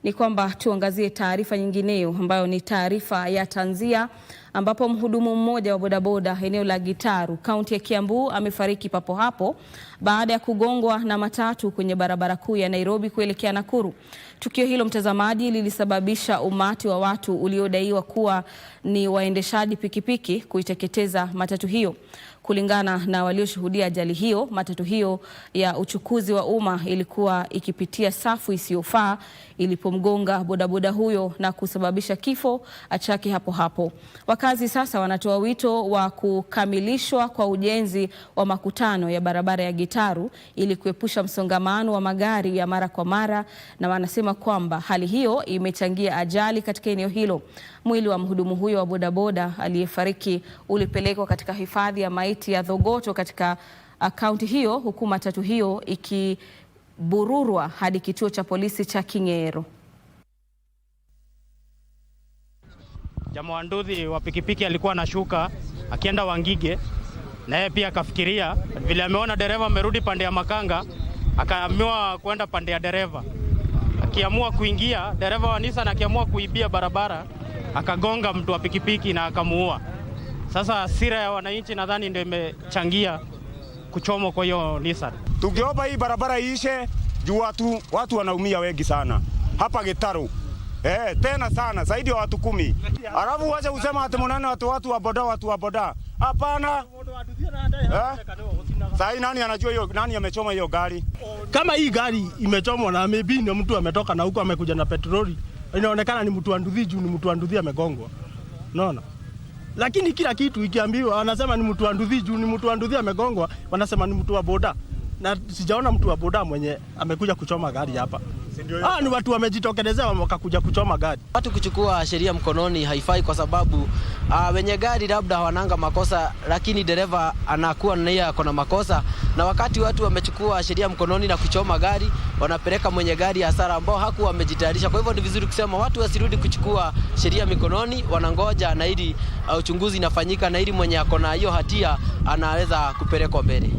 Ni kwamba tuangazie taarifa nyingineyo ambayo ni taarifa ya tanzia, ambapo mhudumu mmoja wa bodaboda eneo la Gitaru, kaunti ya Kiambu amefariki papo hapo baada ya kugongwa na matatu kwenye barabara kuu ya Nairobi kuelekea Nakuru. Tukio hilo, mtazamaji, lilisababisha umati wa watu uliodaiwa kuwa ni waendeshaji pikipiki kuiteketeza matatu hiyo. Kulingana na walioshuhudia ajali hiyo, matatu hiyo ya uchukuzi wa umma ilikuwa ikipitia safu isiyofaa ilipomgonga bodaboda huyo na kusababisha kifo chake hapo hapo. Wakazi sasa wanatoa wito wa kukamilishwa kwa ujenzi wa makutano ya barabara ya Gitaru ili kuepusha msongamano wa magari ya mara kwa mara, na wanasema kwamba hali hiyo imechangia ajali katika eneo hilo. Mwili wa mhudumu huyo wa bodaboda aliyefariki ulipelekwa katika hifadhi ya maiti ya Thogoto katika kaunti hiyo, huku matatu hiyo ikibururwa hadi kituo cha polisi cha King'ero. Jamaa wa nduthi wa pikipiki alikuwa anashuka akienda Wangige, na yeye pia akafikiria vile ameona dereva amerudi pande ya Makanga, akaamua kwenda pande ya dereva. Akiamua kuingia, dereva wa Nissan akiamua kuibia barabara, akagonga mtu wa pikipiki na akamuua. Sasa hasira ya wananchi nadhani ndio imechangia kuchomwa kwa hiyo Nissan. Tukiomba hii barabara iishe juu watu wanaumia wengi sana hapa Gitaru. Tena sana zaidi ya watu 10. Alafu wacha kusema ati mnane watu wa boda. Hapana. Sasa nani anajua hiyo, nani amechoma hiyo gari? Kama hii gari imechomwa na maybe ni mtu ametoka na huko amekuja na petroli, inaonekana ni mtu wa nduthi juu ni mtu wa nduthi amegongwa. Unaona? Lakini kila kitu ikiambiwa wanasema ni mtu wa nduthi juu ni mtu wa nduthi amegongwa, wanasema ni mtu wa boda. Na sijaona mtu wa boda mwenye amekuja kuchoma gari hapa. Ni watu wamejitokelezea wakakuja kuchoma gari. Watu kuchukua sheria mkononi haifai, kwa sababu wenye gari labda hawananga makosa, lakini dereva anakuwa naye ako na makosa. Na wakati watu wamechukua sheria mkononi na kuchoma gari, wanapeleka mwenye gari hasara ambao hakuwa wamejitayarisha. Kwa hivyo ni vizuri kusema watu wasirudi kuchukua sheria mikononi, wanangoja na ili uchunguzi inafanyika, na ili mwenye ako na hiyo hatia anaweza kupelekwa mbele.